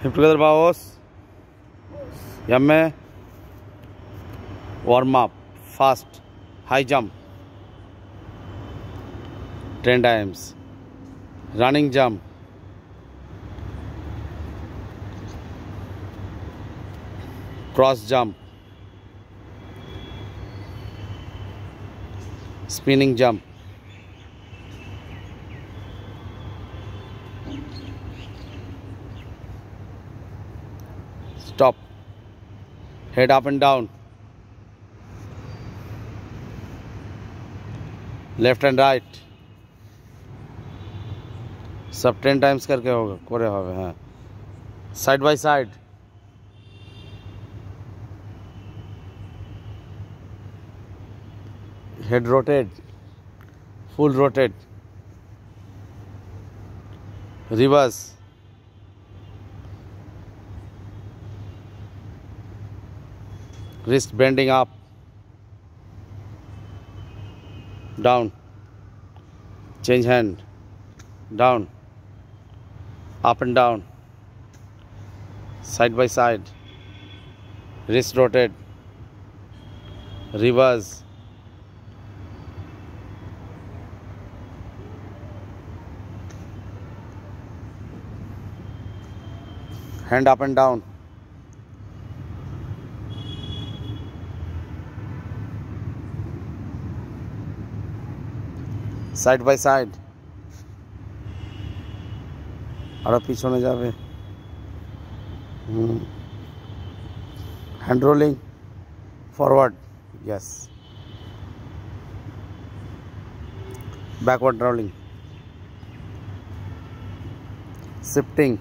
Hip together, bows. Yamme. Warm up. Fast. High jump. 10 times. Running jump. Cross jump. Spinning jump. Stop. Head up and down. Left and right. सब 10 times करके होगा करे होगा हाँ. Side by side. Head rotate. Full rotate. Reverse. Wrist bending up, down, change hand, down, up and down, side by side, wrist rotate, reverse, hand up and down. Side by side और पीछे जावे hand rolling forward yes backward rolling shifting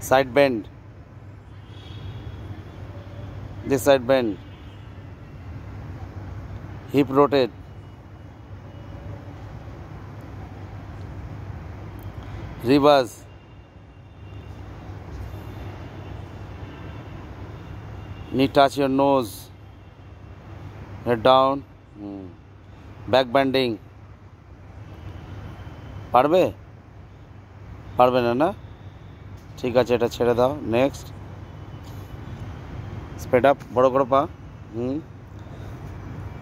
side bend this side bend, hip rotate, reverse, knee touch your nose, head down, back bending. পারবে পারবে না না ঠিক আছে এটা ছেড়ে দাও নেক্সট स्पीड अप बड़ो करो पा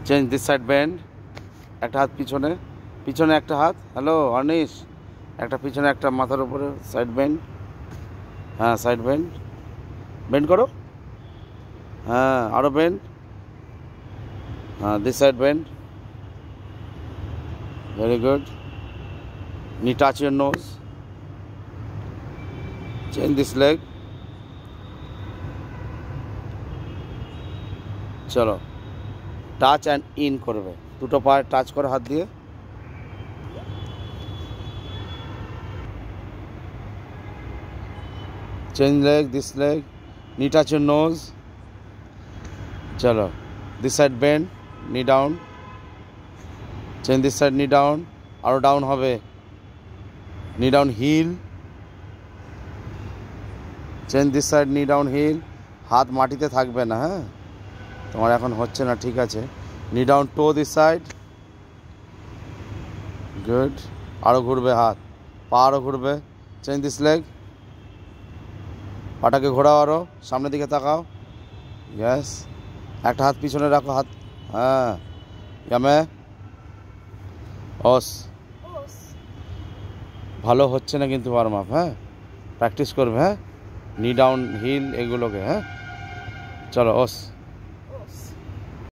चेंज दिस साइड बेंड एक हाथ पीछने पीछने एक हाथ हेलो अनिश एक पीछने एक माथार ऊपर साइड बेंड हाँ साइड बेंड करो हाँ और बेंड हाँ this side bend very good knee touch your knows change this leg चलो टाच एंड इन करबे दुटो पाए टाच कर हाथ दिए change leg this leg knee touch your nose चलो this side bend knee down change this side knee down और डाउन होबे knee down heel change this side knee down heel हाथ माटीते थाकबे ना हाँ তোমার এখন হচ্ছে না ঠিক আছে নি down to this side good আরো ঘুরবে হাত পা আরো ঘুরবে চেঞ্জ দিস লেগ পাটাকে ঘোরাও আরো সামনের দিকে তাকাও ইয়েস একটা হাত পিছনে রাখো হাত হ্যাঁ ইয়ামে অস ভালো হচ্ছে না কিন্তু ওয়ার্ম আপ হ্যাঁ প্র্যাকটিস করবে হ্যাঁ নি ডাউন হিল এগুলোকে হ্যাঁ চলো অস